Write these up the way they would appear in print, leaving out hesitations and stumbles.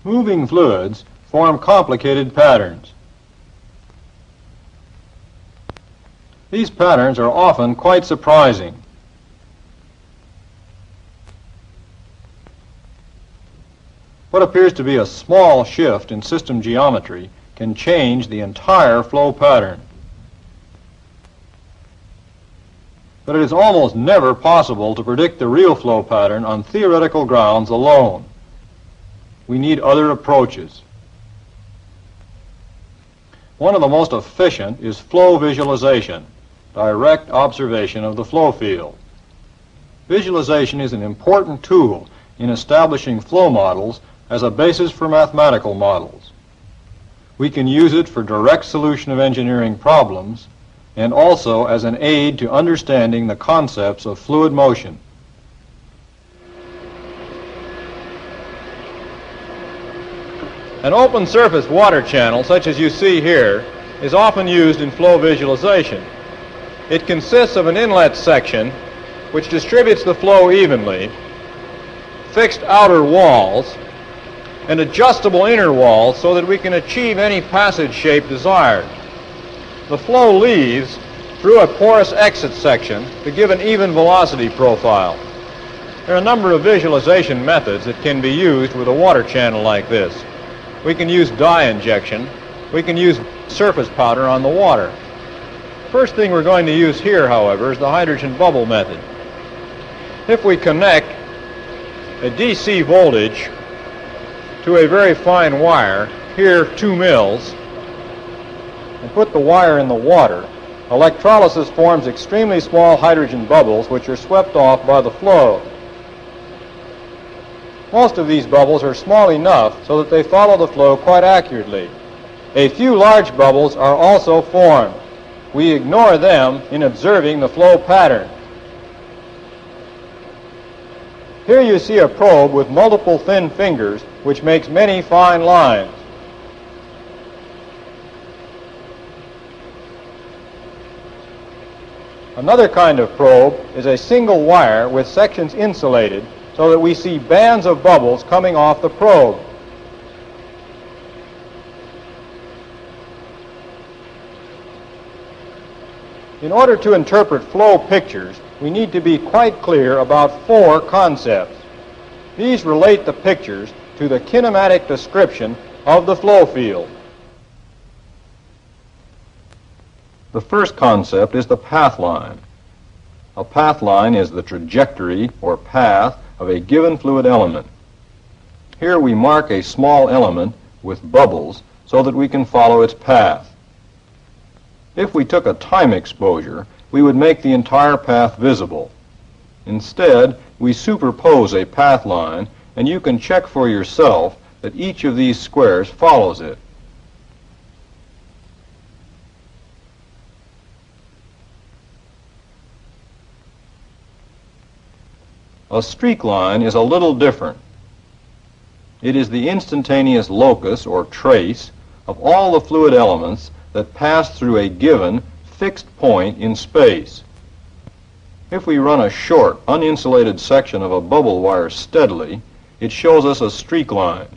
Moving fluids form complicated patterns. These patterns are often quite surprising. What appears to be a small shift in system geometry can change the entire flow pattern. But it is almost never possible to predict the real flow pattern on theoretical grounds alone. We need other approaches. One of the most efficient is flow visualization, direct observation of the flow field. Visualization is an important tool in establishing flow models as a basis for mathematical models. We can use it for direct solution of engineering problems and also as an aid to understanding the concepts of fluid motion. An open surface water channel, such as you see here, is often used in flow visualization. It consists of an inlet section which distributes the flow evenly, fixed outer walls, and adjustable inner walls so that we can achieve any passage shape desired. The flow leaves through a porous exit section to give an even velocity profile. There are a number of visualization methods that can be used with a water channel like this. We can use dye injection. We can use surface powder on the water. First thing we're going to use here, however, is the hydrogen bubble method. If we connect a DC voltage to a very fine wire, here 2 mils, and put the wire in the water, electrolysis forms extremely small hydrogen bubbles which are swept off by the flow. Most of these bubbles are small enough so that they follow the flow quite accurately. A few large bubbles are also formed. We ignore them in observing the flow pattern. Here you see a probe with multiple thin fingers which makes many fine lines. Another kind of probe is a single wire with sections insulated so that we see bands of bubbles coming off the probe. In order to interpret flow pictures, we need to be quite clear about 4 concepts. These relate the pictures to the kinematic description of the flow field. The first concept is the path line. A path line is the trajectory or path of a given fluid element. Here we mark a small element with bubbles so that we can follow its path. If we took a time exposure, we would make the entire path visible. Instead, we superpose a path line, and you can check for yourself that each of these squares follows it. A streak line is a little different. It is the instantaneous locus or trace of all the fluid elements that pass through a given fixed point in space. If we run a short, uninsulated section of a bubble wire steadily, it shows us a streak line.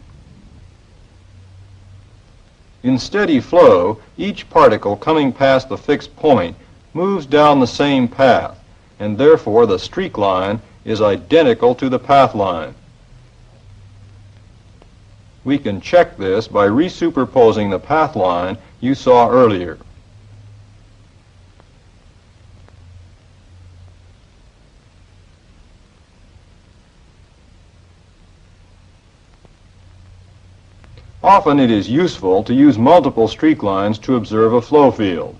In steady flow, each particle coming past the fixed point moves down the same path, and therefore the streak line is identical to the path line. We can check this by resuperposing the path line you saw earlier. Often it is useful to use multiple streak lines to observe a flow field.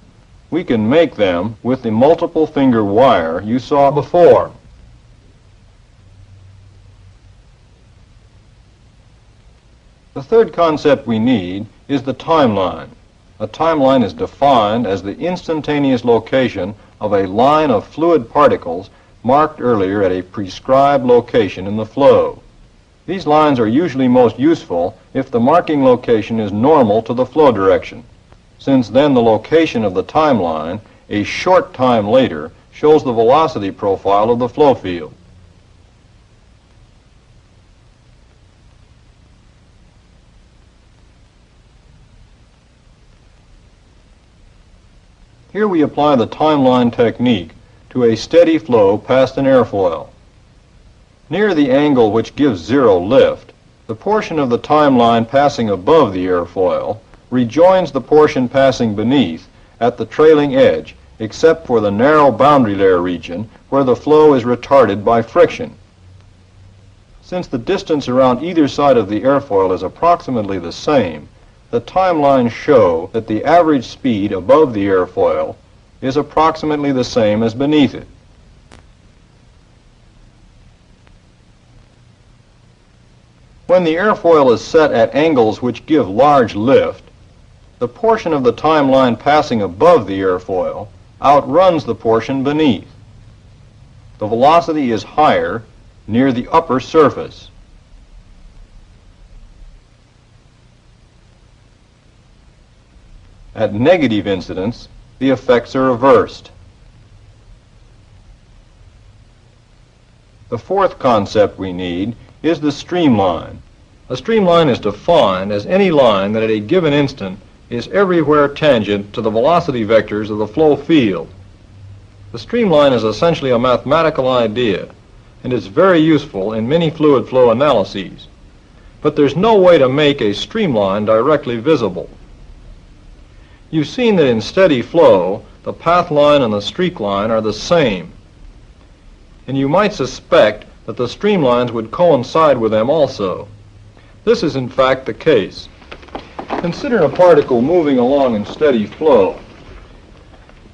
We can make them with the multiple finger wire you saw before. The third concept we need is the timeline. A timeline is defined as the instantaneous location of a line of fluid particles marked earlier at a prescribed location in the flow. These lines are usually most useful if the marking location is normal to the flow direction, since then the location of the timeline, a short time later, shows the velocity profile of the flow field. Here we apply the timeline technique to a steady flow past an airfoil. Near the angle which gives zero lift, the portion of the timeline passing above the airfoil rejoins the portion passing beneath at the trailing edge, except for the narrow boundary layer region where the flow is retarded by friction. Since the distance around either side of the airfoil is approximately the same, the timelines show that the average speed above the airfoil is approximately the same as beneath it. When the airfoil is set at angles which give large lift, the portion of the timeline passing above the airfoil outruns the portion beneath. The velocity is higher near the upper surface. At negative incidence, the effects are reversed. The fourth concept we need is the streamline. A streamline is defined as any line that at a given instant is everywhere tangent to the velocity vectors of the flow field. The streamline is essentially a mathematical idea and is very useful in many fluid flow analyses. But there's no way to make a streamline directly visible. You've seen that in steady flow, the path line and the streak line are the same. And you might suspect that the streamlines would coincide with them also. This is in fact the case. Consider a particle moving along in steady flow.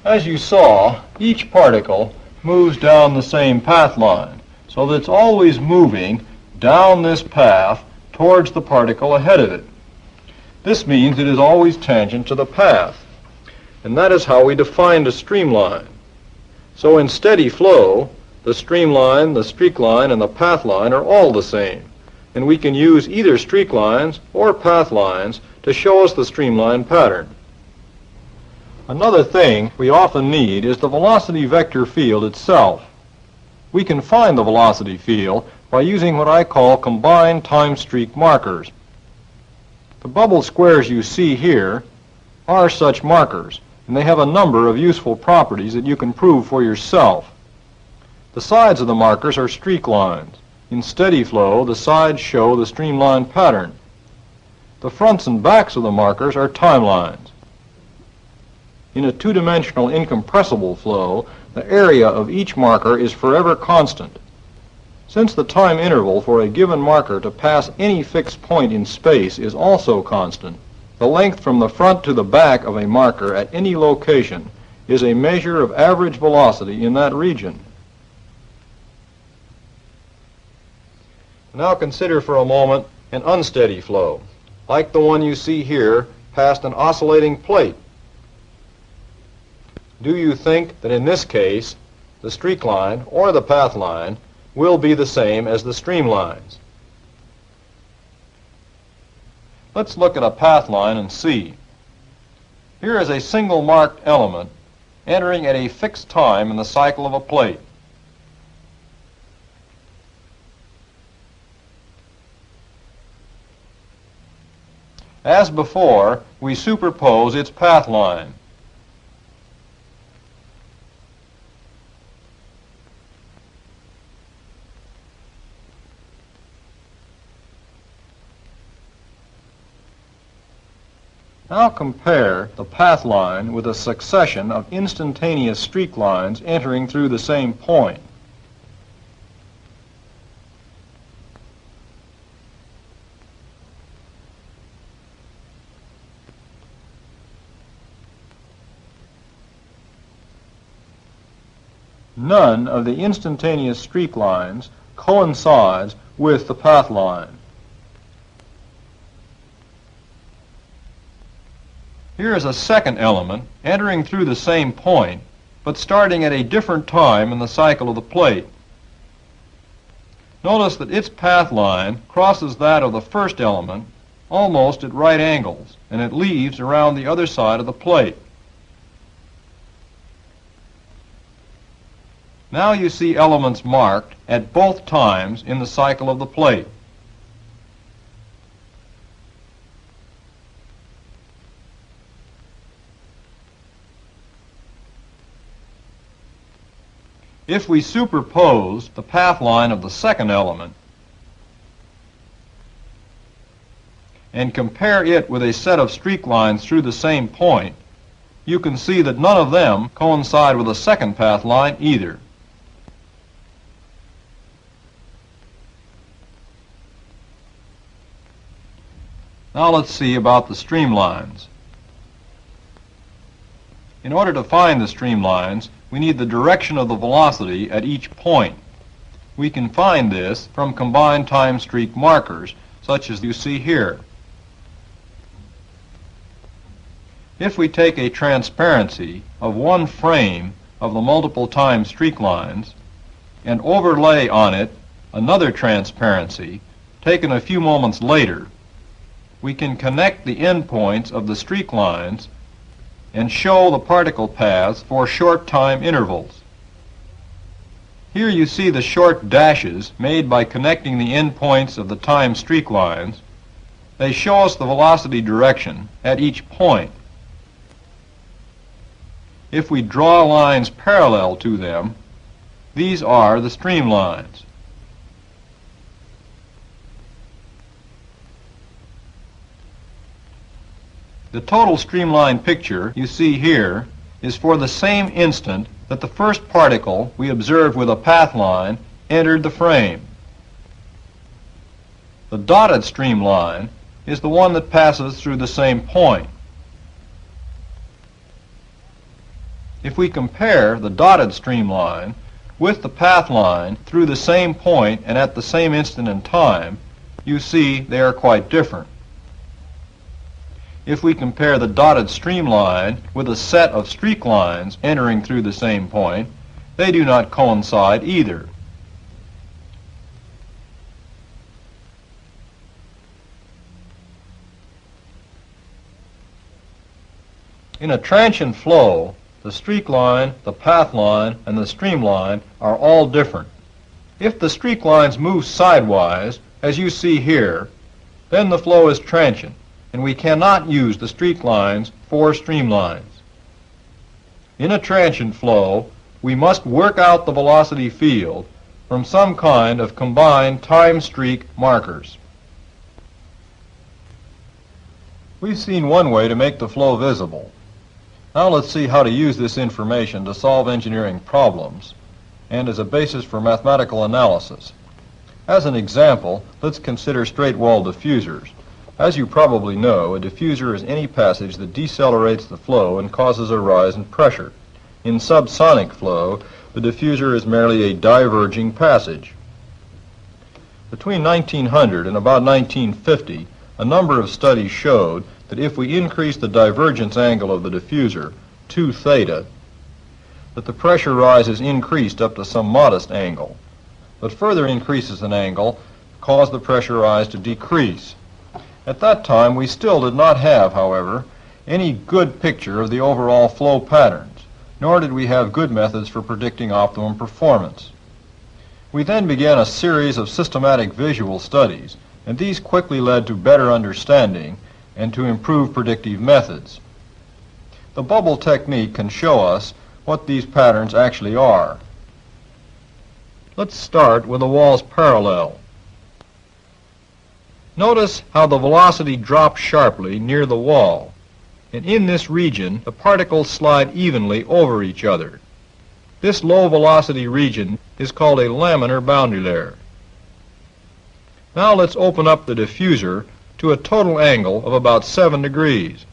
As you saw, each particle moves down the same path line, so that it's always moving down this path towards the particle ahead of it. This means it is always tangent to the path, and that is how we defined a streamline. So in steady flow, the streamline, the streak line, and the path line are all the same, and we can use either streak lines or path lines to show us the streamline pattern. Another thing we often need is the velocity vector field itself. We can find the velocity field by using what I call combined time streak markers. The bubble squares you see here are such markers, and they have a number of useful properties that you can prove for yourself. The sides of the markers are streak lines. In steady flow, the sides show the streamline pattern. The fronts and backs of the markers are timelines. In a two-dimensional incompressible flow, the area of each marker is forever constant. Since the time interval for a given marker to pass any fixed point in space is also constant, the length from the front to the back of a marker at any location is a measure of average velocity in that region. Now consider for a moment an unsteady flow, like the one you see here past an oscillating plate. Do you think that in this case the streak line or the path line will be the same as the streamlines? Let's look at a path line and see. Here is a single marked element entering at a fixed time in the cycle of a plate. As before, we superpose its path line. Now compare the path line with a succession of instantaneous streak lines entering through the same point. None of the instantaneous streak lines coincides with the path line. Here is a second element entering through the same point, but starting at a different time in the cycle of the plate. Notice that its path line crosses that of the first element almost at right angles, and it leaves around the other side of the plate. Now you see elements marked at both times in the cycle of the plate. If we superpose the path line of the second element and compare it with a set of streak lines through the same point, you can see that none of them coincide with the second path line either. Now let's see about the streamlines. In order to find the streamlines, we need the direction of the velocity at each point. We can find this from combined time streak markers, such as you see here. If we take a transparency of one frame of the multiple time streak lines and overlay on it another transparency taken a few moments later, we can connect the endpoints of the streak lines and show the particle paths for short time intervals. Here you see the short dashes made by connecting the endpoints of the time streak lines. They show us the velocity direction at each point. If we draw lines parallel to them, these are the streamlines. The total streamline picture you see here is for the same instant that the first particle we observed with a path line entered the frame. The dotted streamline is the one that passes through the same point. If we compare the dotted streamline with the path line through the same point and at the same instant in time, you see they are quite different. If we compare the dotted streamline with a set of streak lines entering through the same point, they do not coincide either. In a transient flow, the streak line, the path line, and the streamline are all different. If the streak lines move sidewise, as you see here, then the flow is transient, and we cannot use the streak lines for streamlines. In a transient flow, we must work out the velocity field from some kind of combined time streak markers. We've seen one way to make the flow visible. Now let's see how to use this information to solve engineering problems and as a basis for mathematical analysis. As an example, let's consider straight-wall diffusers. As you probably know, a diffuser is any passage that decelerates the flow and causes a rise in pressure. In subsonic flow, the diffuser is merely a diverging passage. Between 1900 and about 1950, a number of studies showed that if we increase the divergence angle of the diffuser 2 theta, that the pressure rise is increased up to some modest angle. But further increases in angle cause the pressure rise to decrease. At that time, we still did not have, however, any good picture of the overall flow patterns, nor did we have good methods for predicting optimum performance. We then began a series of systematic visual studies, and these quickly led to better understanding and to improved predictive methods. The bubble technique can show us what these patterns actually are. Let's start with the walls parallel. Notice how the velocity drops sharply near the wall, and in this region the particles slide evenly over each other. This low velocity region is called a laminar boundary layer. Now let's open up the diffuser to a total angle of about 7 degrees.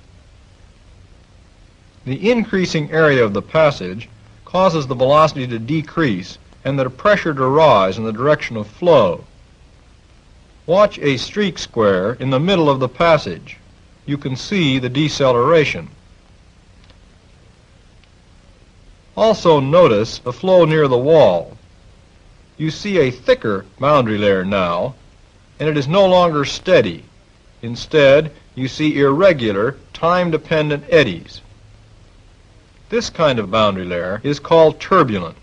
The increasing area of the passage causes the velocity to decrease and the pressure to rise in the direction of flow. Watch a streak square in the middle of the passage. You can see the deceleration. Also notice the flow near the wall. You see a thicker boundary layer now, and it is no longer steady. Instead, you see irregular, time-dependent eddies. This kind of boundary layer is called turbulent.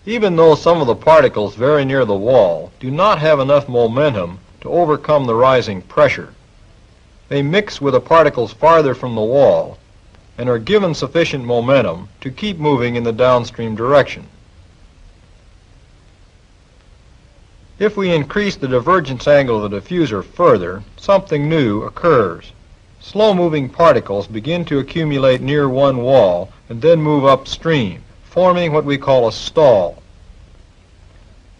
Even though some of the particles very near the wall do not have enough momentum to overcome the rising pressure, they mix with the particles farther from the wall, and are given sufficient momentum to keep moving in the downstream direction. If we increase the divergence angle of the diffuser further, something new occurs. Slow-moving particles begin to accumulate near one wall and then move upstream, forming what we call a stall.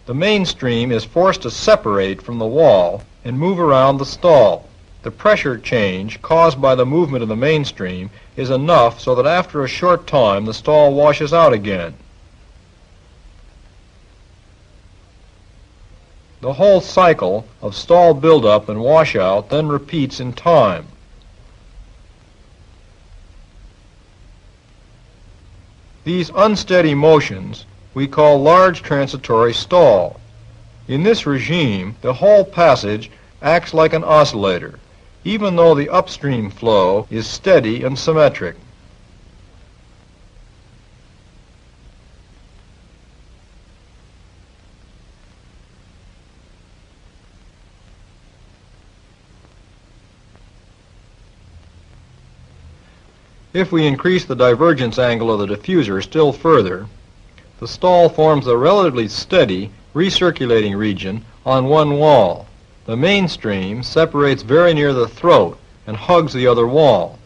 The mainstream is forced to separate from the wall and move around the stall. The pressure change caused by the movement of the mainstream is enough so that after a short time the stall washes out again. The whole cycle of stall buildup and washout then repeats in time. These unsteady motions we call large transitory stall. In this regime, the whole passage acts like an oscillator, even though the upstream flow is steady and symmetric. If we increase the divergence angle of the diffuser still further, the stall forms a relatively steady recirculating region on one wall. The mainstream separates very near the throat and hugs the other wall.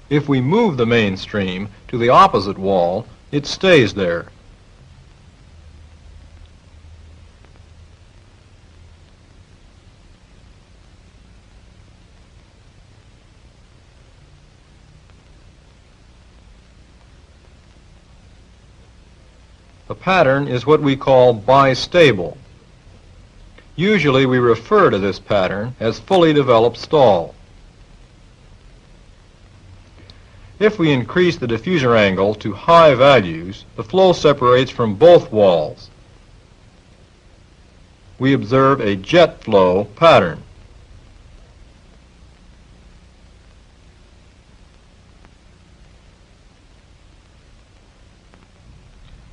If we move the mainstream to the opposite wall, it stays there. The pattern is what we call bistable. Usually we refer to this pattern as fully developed stall. If we increase the diffuser angle to high values, the flow separates from both walls. We observe a jet flow pattern.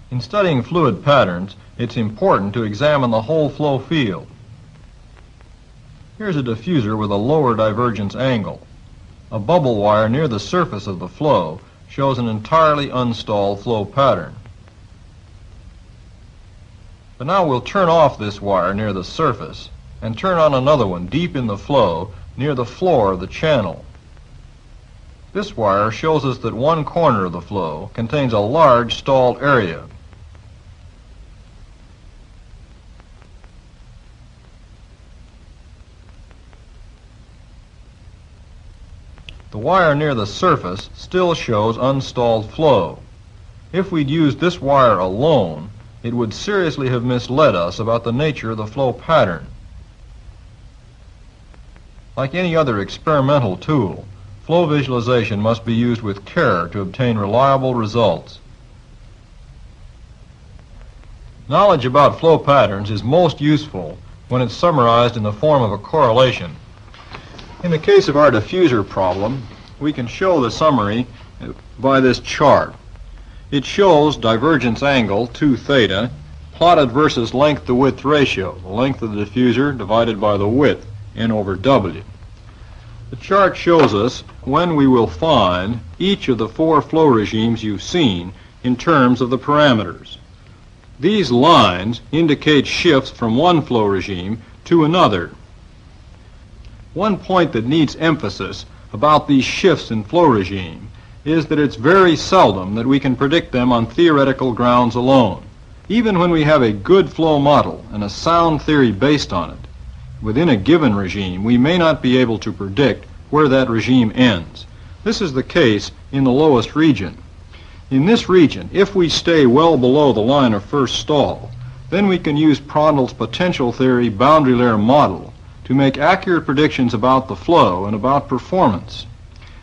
In studying fluid patterns, it's important to examine the whole flow field. Here's a diffuser with a lower divergence angle. A bubble wire near the surface of the flow shows an entirely unstalled flow pattern. But now we'll turn off this wire near the surface and turn on another one deep in the flow near the floor of the channel. This wire shows us that one corner of the flow contains a large stalled area. The wire near the surface still shows unstalled flow. If we'd used this wire alone, it would seriously have misled us about the nature of the flow pattern. Like any other experimental tool, flow visualization must be used with care to obtain reliable results. Knowledge about flow patterns is most useful when it's summarized in the form of a correlation. In the case of our diffuser problem, we can show the summary by this chart. It shows divergence angle 2 theta plotted versus length to width ratio, the length of the diffuser divided by the width, N over W. The chart shows us when we will find each of the 4 flow regimes you've seen in terms of the parameters. These lines indicate shifts from one flow regime to another. One point that needs emphasis about these shifts in flow regime is that it's very seldom that we can predict them on theoretical grounds alone. Even when we have a good flow model and a sound theory based on it, within a given regime we may not be able to predict where that regime ends. This is the case in the lowest region. In this region, if we stay well below the line of first stall, then we can use Prandtl's potential theory boundary layer model to make accurate predictions about the flow and about performance.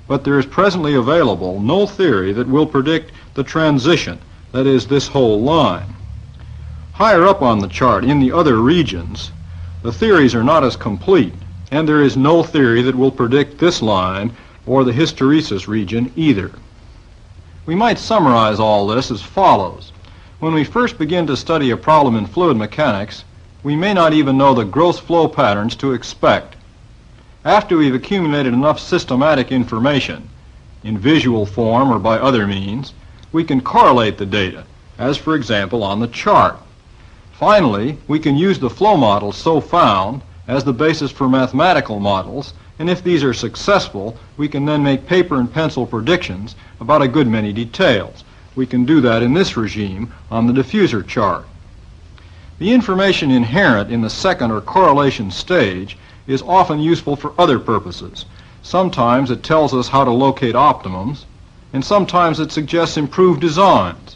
But there is presently available no theory that will predict the transition, that is, this whole line. Higher up on the chart, in the other regions, the theories are not as complete, and there is no theory that will predict this line or the hysteresis region either. We might summarize all this as follows. When we first begin to study a problem in fluid mechanics, we may not even know the gross flow patterns to expect. After we've accumulated enough systematic information, in visual form or by other means, we can correlate the data, as for example on the chart. Finally, we can use the flow models so found as the basis for mathematical models, and if these are successful, we can then make paper and pencil predictions about a good many details. We can do that in this regime on the diffuser chart. The information inherent in the second or correlation stage is often useful for other purposes. Sometimes it tells us how to locate optimums, and sometimes it suggests improved designs.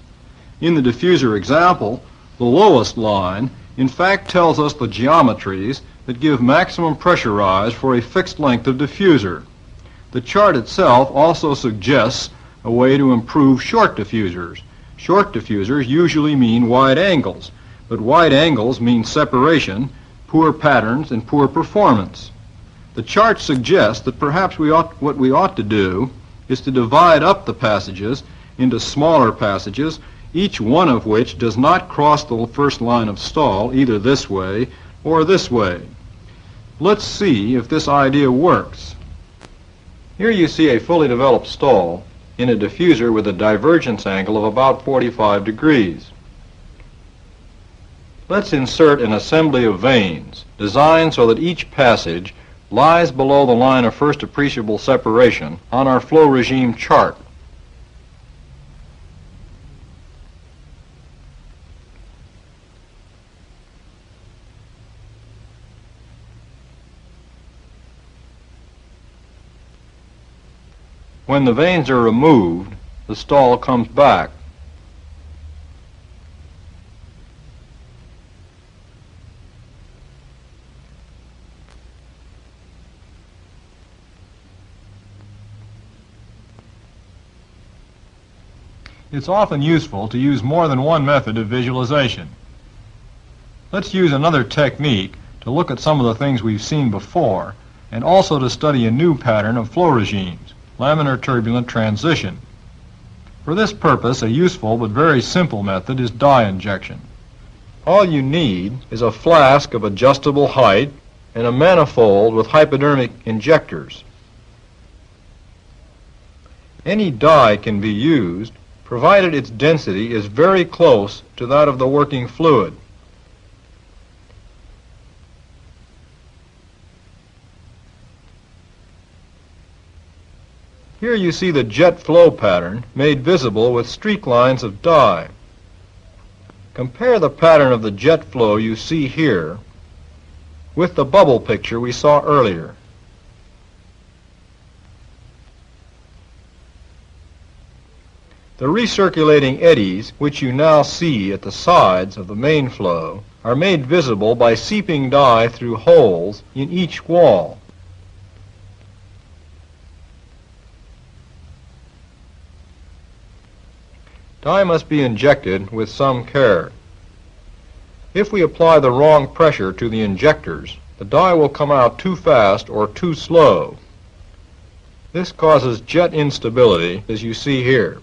In the diffuser example, the lowest line in fact tells us the geometries that give maximum pressure rise for a fixed length of diffuser. The chart itself also suggests a way to improve short diffusers. Short diffusers usually mean wide angles, but wide angles mean separation, poor patterns, and poor performance. The chart suggests that perhaps what we ought to do is to divide up the passages into smaller passages, each one of which does not cross the first line of stall either this way or this way. Let's see if this idea works. Here you see a fully developed stall in a diffuser with a divergence angle of about 45 degrees. Let's insert an assembly of vanes designed so that each passage lies below the line of first appreciable separation on our flow regime chart. When the vanes are removed, the stall comes back. It's often useful to use more than one method of visualization. Let's use another technique to look at some of the things we've seen before, and also to study a new pattern of flow regimes, laminar turbulent transition. For this purpose, a useful but very simple method is dye injection. All you need is a flask of adjustable height and a manifold with hypodermic injectors. Any dye can be used provided its density is very close to that of the working fluid. Here you see the jet flow pattern made visible with streak lines of dye. Compare the pattern of the jet flow you see here with the bubble picture we saw earlier. The recirculating eddies, which you now see at the sides of the main flow, are made visible by seeping dye through holes in each wall. Dye must be injected with some care. If we apply the wrong pressure to the injectors, the dye will come out too fast or too slow. This causes jet instability, as you see here.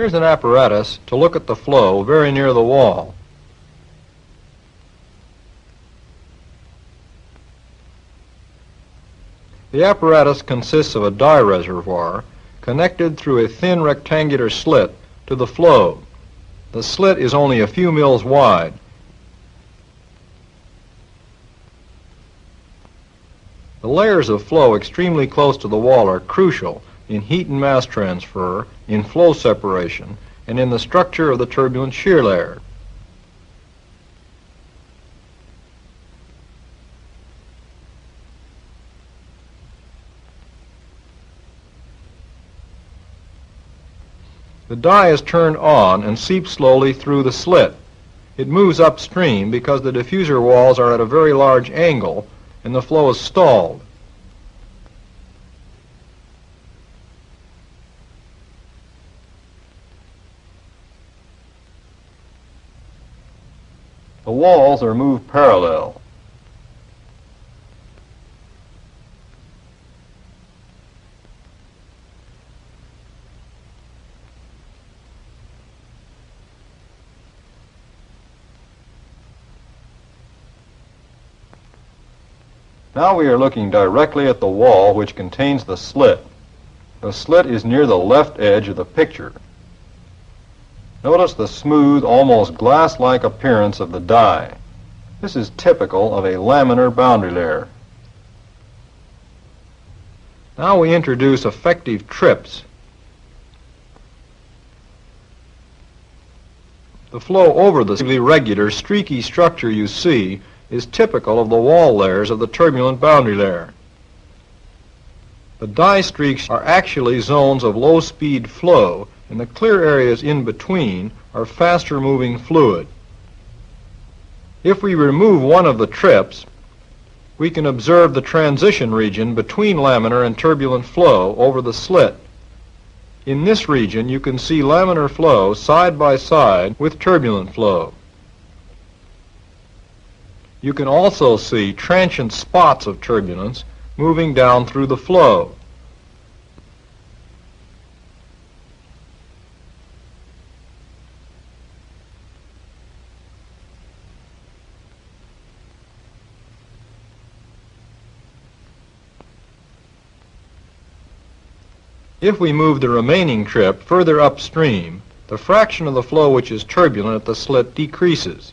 Here's an apparatus to look at the flow very near the wall. The apparatus consists of a dye reservoir connected through a thin rectangular slit to the flow. The slit is only a few mils wide. The layers of flow extremely close to the wall are crucial in heat and mass transfer, in flow separation, and in the structure of the turbulent shear layer. The dye is turned on and seeps slowly through the slit. It moves upstream because the diffuser walls are at a very large angle and the flow is stalled. The walls are moved parallel. Now we are looking directly at the wall which contains the slit. The slit is near the left edge of the picture. Notice the smooth, almost glass-like appearance of the dye. This is typical of a laminar boundary layer. Now we introduce effective trips. The flow over the irregular, streaky structure you see is typical of the wall layers of the turbulent boundary layer. The dye streaks are actually zones of low-speed flow, and the clear areas in between are faster-moving fluid. If we remove one of the trips, we can observe the transition region between laminar and turbulent flow over the slit. In this region, you can see laminar flow side by side with turbulent flow. You can also see transient spots of turbulence moving down through the flow. If we move the remaining trip further upstream, the fraction of the flow which is turbulent at the slit decreases.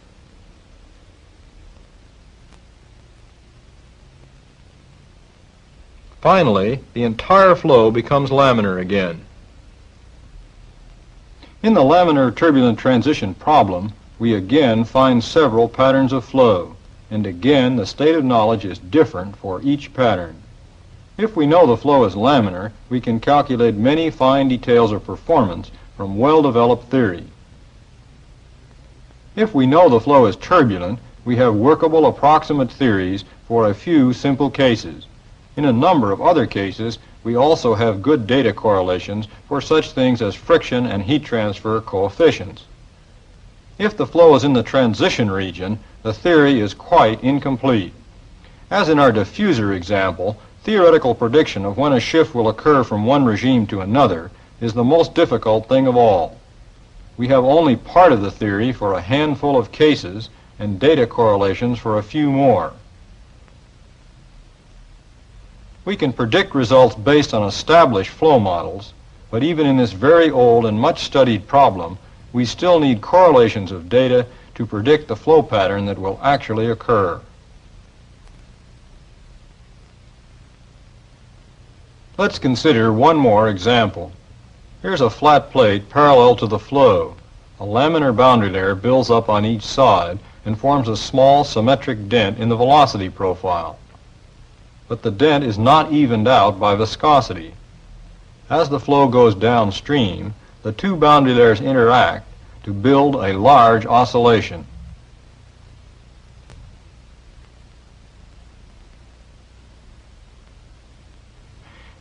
Finally, the entire flow becomes laminar again. In the laminar turbulent transition problem, we again find several patterns of flow, and again the state of knowledge is different for each pattern. If we know the flow is laminar, we can calculate many fine details of performance from well-developed theory. If we know the flow is turbulent, we have workable approximate theories for a few simple cases. In a number of other cases, we also have good data correlations for such things as friction and heat transfer coefficients. If the flow is in the transition region, the theory is quite incomplete. As in our diffuser example, theoretical prediction of when a shift will occur from one regime to another is the most difficult thing of all. We have only part of the theory for a handful of cases and data correlations for a few more. We can predict results based on established flow models, but even in this very old and much studied problem, we still need correlations of data to predict the flow pattern that will actually occur. Let's consider one more example. Here's a flat plate parallel to the flow. A laminar boundary layer builds up on each side and forms a small symmetric dent in the velocity profile. But the dent is not evened out by viscosity. As the flow goes downstream, the two boundary layers interact to build a large oscillation.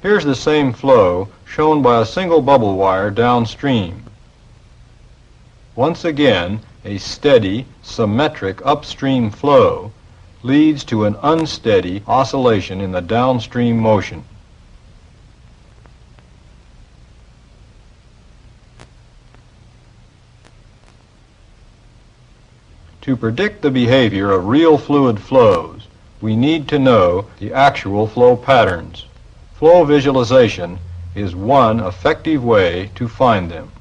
Here's the same flow shown by a single bubble wire downstream. Once again, a steady, symmetric upstream flow leads to an unsteady oscillation in the downstream motion. To predict the behavior of real fluid flows, we need to know the actual flow patterns. Flow visualization is one effective way to find them.